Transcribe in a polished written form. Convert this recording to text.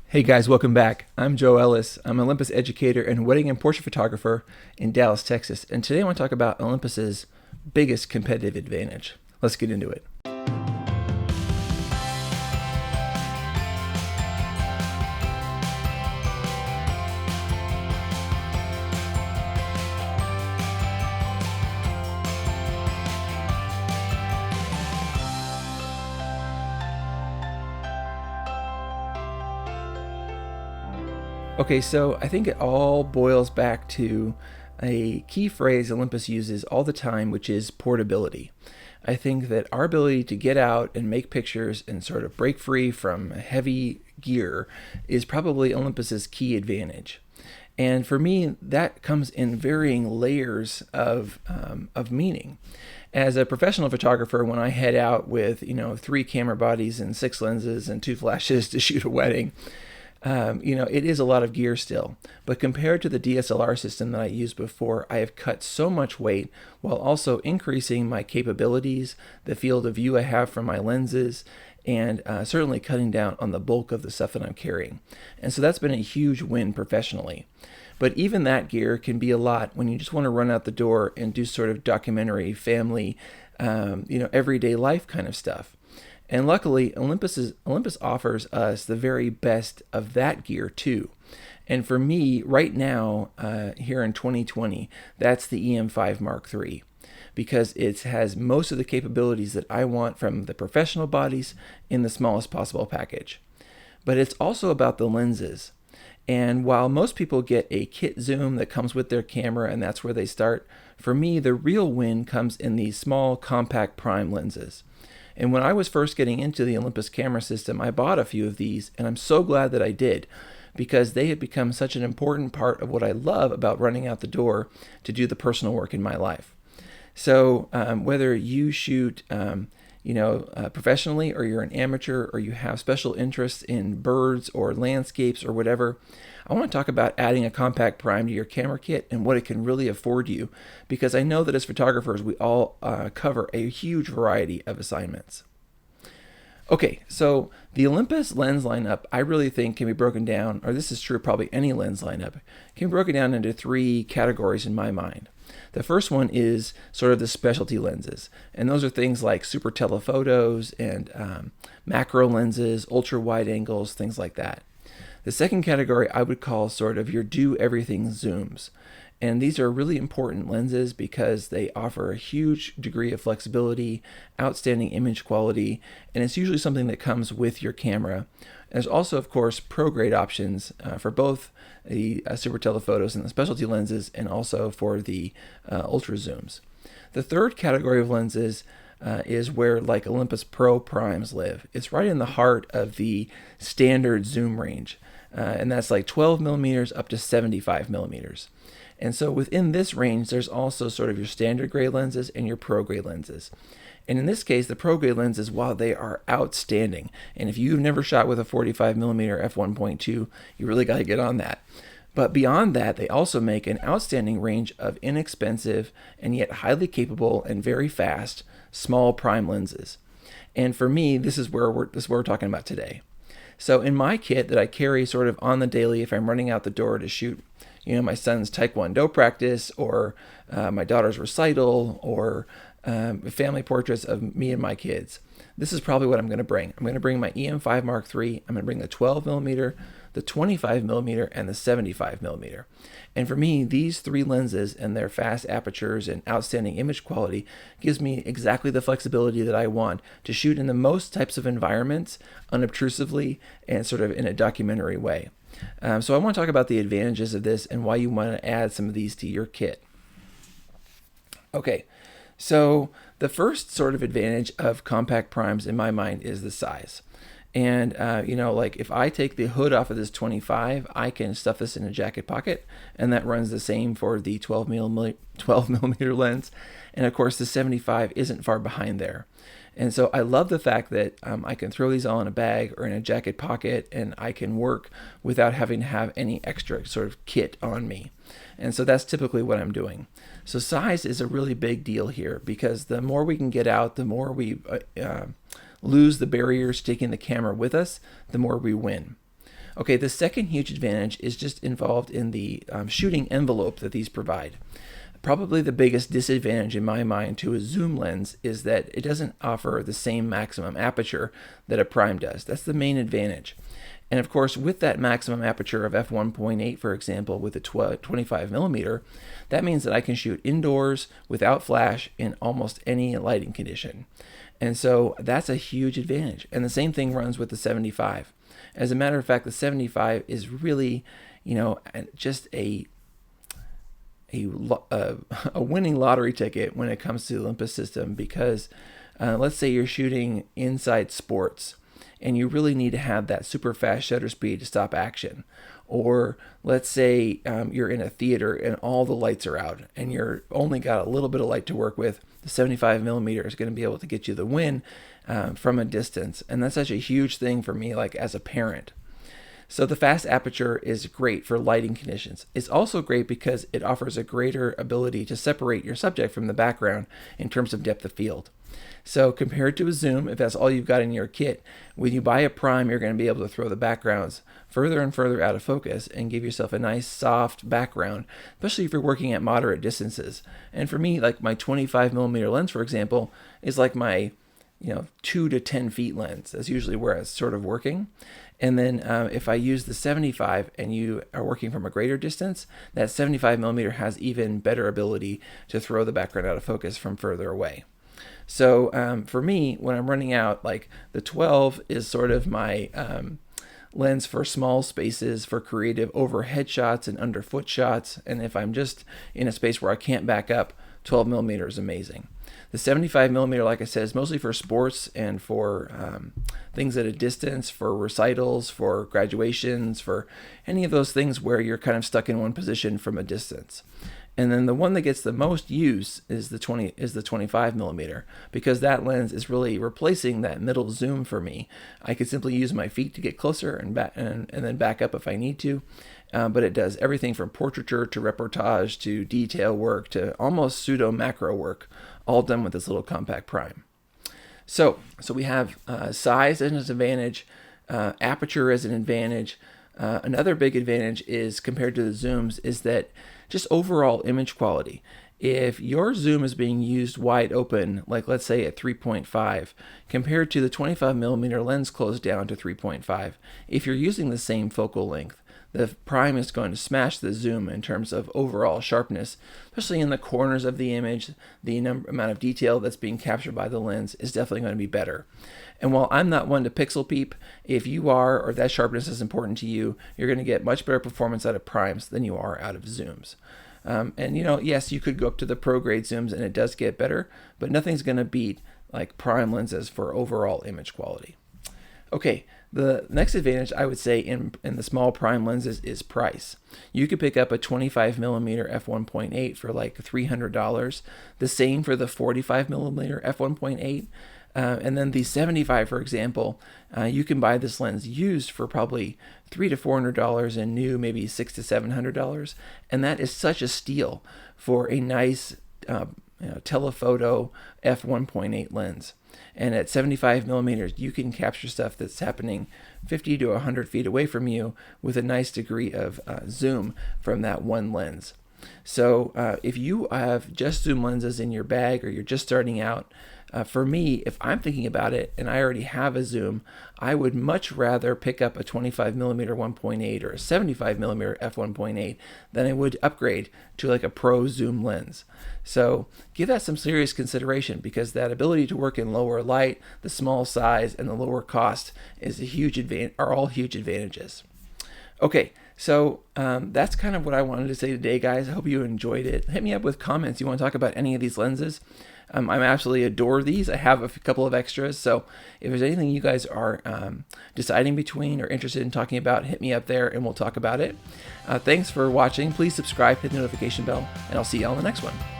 Hey guys, welcome back. I'm Joe Ellis. I'm an Olympus educator and wedding and portrait photographer in Dallas, Texas. And today I want to talk about Olympus's biggest competitive advantage. Let's get into it. Okay, so I think it all boils back to a key phrase Olympus uses all the time, which is portability. I think that our ability to get out and make pictures and sort of break free from heavy gear is probably Olympus's key advantage. And for me, that comes in varying layers of meaning. As a professional photographer, when I head out with 3 camera bodies and 6 lenses and 2 flashes to shoot a wedding, it is a lot of gear still, but compared to the DSLR system that I used before, I have cut so much weight while also increasing my capabilities, the field of view I have from my lenses, and certainly cutting down on the bulk of the stuff that I'm carrying. And so that's been a huge win professionally. But even that gear can be a lot when you just want to run out the door and do sort of documentary, family, everyday life kind of stuff. And luckily, Olympus offers us the very best of that gear too. And for me, right now, here in 2020, that's the EM5 Mark III, because it has most of the capabilities that I want from the professional bodies in the smallest possible package. But it's also about the lenses. And while most people get a kit zoom that comes with their camera and that's where they start, for me, the real win comes in these small, compact prime lenses. And when I was first getting into the Olympus camera system, I bought a few of these, and I'm so glad that I did, because they have become such an important part of what I love about running out the door to do the personal work in my life. So whether you shoot professionally, or you're an amateur, or you have special interests in birds or landscapes or whatever, I want to talk about adding a compact prime to your camera kit and what it can really afford you, because I know that as photographers, we all cover a huge variety of assignments. Okay, so the Olympus lens lineup, I really think can be broken down, or this is true probably any lens lineup, can be broken down into 3 categories in my mind. The first one is sort of the specialty lenses, and those are things like super telephotos and macro lenses, ultra wide angles, things like that. The second category I would call sort of your do-everything zooms. And these are really important lenses because they offer a huge degree of flexibility, outstanding image quality, and it's usually something that comes with your camera. There's also, of course, pro-grade options for both the super telephotos and the specialty lenses, and also for the ultra zooms. The third category of lenses is where like Olympus Pro primes live. It's right in the heart of the standard zoom range, and that's like 12 millimeters up to 75 millimeters. And so within this range, there's also sort of your standard grade lenses and your pro grade lenses. And in this case, the pro grade lenses, while they are outstanding, and if you've never shot with a 45 millimeter f1.2, you really got to get on that. But beyond that, they also make an outstanding range of inexpensive and yet highly capable and very fast small prime lenses. And for me, this is what we're talking about today. So in my kit that I carry sort of on the daily if I'm running out the door to shoot my son's Taekwondo practice, or my daughter's recital, or family portraits of me and my kids, this is probably what I'm going to bring. I'm going to bring my EM5 Mark III. I'm going to bring the 12 millimeter, the 25 millimeter, and the 75 millimeter. And for me, these 3 lenses and their fast apertures and outstanding image quality gives me exactly the flexibility that I want to shoot in the most types of environments unobtrusively and sort of in a documentary way. So I want to talk about the advantages of this and why you want to add some of these to your kit. Okay, so the first sort of advantage of compact primes in my mind is the size. And, like if I take the hood off of this 25, I can stuff this in a jacket pocket, and that runs the same for the 12 millimeter lens. And of course, the 75 isn't far behind there. And so I love the fact that I can throw these all in a bag or in a jacket pocket, and I can work without having to have any extra sort of kit on me. And so that's typically what I'm doing. So size is a really big deal here, because the more we can get out, the more we lose the barriers taking the camera with us, the more we win. Okay, the second huge advantage is just involved in the shooting envelope that these provide. Probably the biggest disadvantage in my mind to a zoom lens is that it doesn't offer the same maximum aperture that a prime does. That's the main advantage. And of course, with that maximum aperture of f1.8, for example, with a 25 millimeter, that means that I can shoot indoors without flash in almost any lighting condition. And so that's a huge advantage. And the same thing runs with the 75. As a matter of fact, the 75 is really, just a winning lottery ticket when it comes to the Olympus system, because let's say you're shooting inside sports and you really need to have that super fast shutter speed to stop action. Or let's say you're in a theater and all the lights are out and you're only got a little bit of light to work with. The 75 millimeter is going to be able to get you the win from a distance. And that's such a huge thing for me, like as a parent. So the fast aperture is great for lighting conditions. It's also great because it offers a greater ability to separate your subject from the background in terms of depth of field. So compared to a zoom, if that's all you've got in your kit, when you buy a prime, you're going to be able to throw the backgrounds further and further out of focus and give yourself a nice soft background, especially if you're working at moderate distances. And for me, like my 25 millimeter lens, for example, is like my 2 to 10 feet lens. That's usually where it's sort of working. And then if I use the 75 and you are working from a greater distance, that 75 millimeter has even better ability to throw the background out of focus from further away. So for me, when I'm running out, like the 12 is sort of my lens for small spaces, for creative overhead shots and underfoot shots. And if I'm just in a space where I can't back up, 12 millimeter is amazing. The 75 millimeter, like I said, is mostly for sports and for things at a distance, for recitals, for graduations, for any of those things where you're kind of stuck in one position from a distance. And then the one that gets the most use is the 25 millimeter, because that lens is really replacing that middle zoom for me. I could simply use my feet to get closer and then back up if I need to. But it does everything from portraiture to reportage to detail work to almost pseudo macro work, all done with this little compact prime. So we have size as an advantage, aperture as an advantage. Another big advantage is, compared to the zooms, is that just overall image quality. If your zoom is being used wide open, like let's say at 3.5, compared to the 25 millimeter lens closed down to 3.5, if you're using the same focal length, the prime is going to smash the zoom in terms of overall sharpness, especially in the corners of the image. The amount of detail that's being captured by the lens is definitely going to be better. And while I'm not one to pixel peep, if you are, or that sharpness is important to you, you're going to get much better performance out of primes than you are out of zooms. Yes, you could go up to the pro grade zooms and it does get better, but nothing's going to beat like prime lenses for overall image quality. Okay, the next advantage I would say in the small prime lenses is price. You could pick up a 25 millimeter f1.8 for like $300. The same for the 45 millimeter f1.8. And then the 75, for example, you can buy this lens used for probably $300 to $400 and new maybe $600 to $700. And that is such a steal for a nice telephoto f1.8 lens. And at 75 millimeters, you can capture stuff that's happening 50 to 100 feet away from you with a nice degree of zoom from that one lens. So if you have just zoom lenses in your bag, or you're just starting out, for me, if I'm thinking about it and I already have a zoom, I would much rather pick up a 25 millimeter 1.8 or a 75 millimeter f1.8 than I would upgrade to like a pro zoom lens. So give that some serious consideration, because that ability to work in lower light, the small size, and the lower cost is are all huge advantages. Okay, so that's kind of what I wanted to say today, guys. I hope you enjoyed it. Hit me up with comments. You want to talk about any of these lenses? I absolutely adore these. I have a couple of extras, so if there's anything you guys are deciding between or interested in talking about, hit me up there and we'll talk about it. Thanks for watching. Please subscribe, hit the notification bell, and I'll see you on the next one.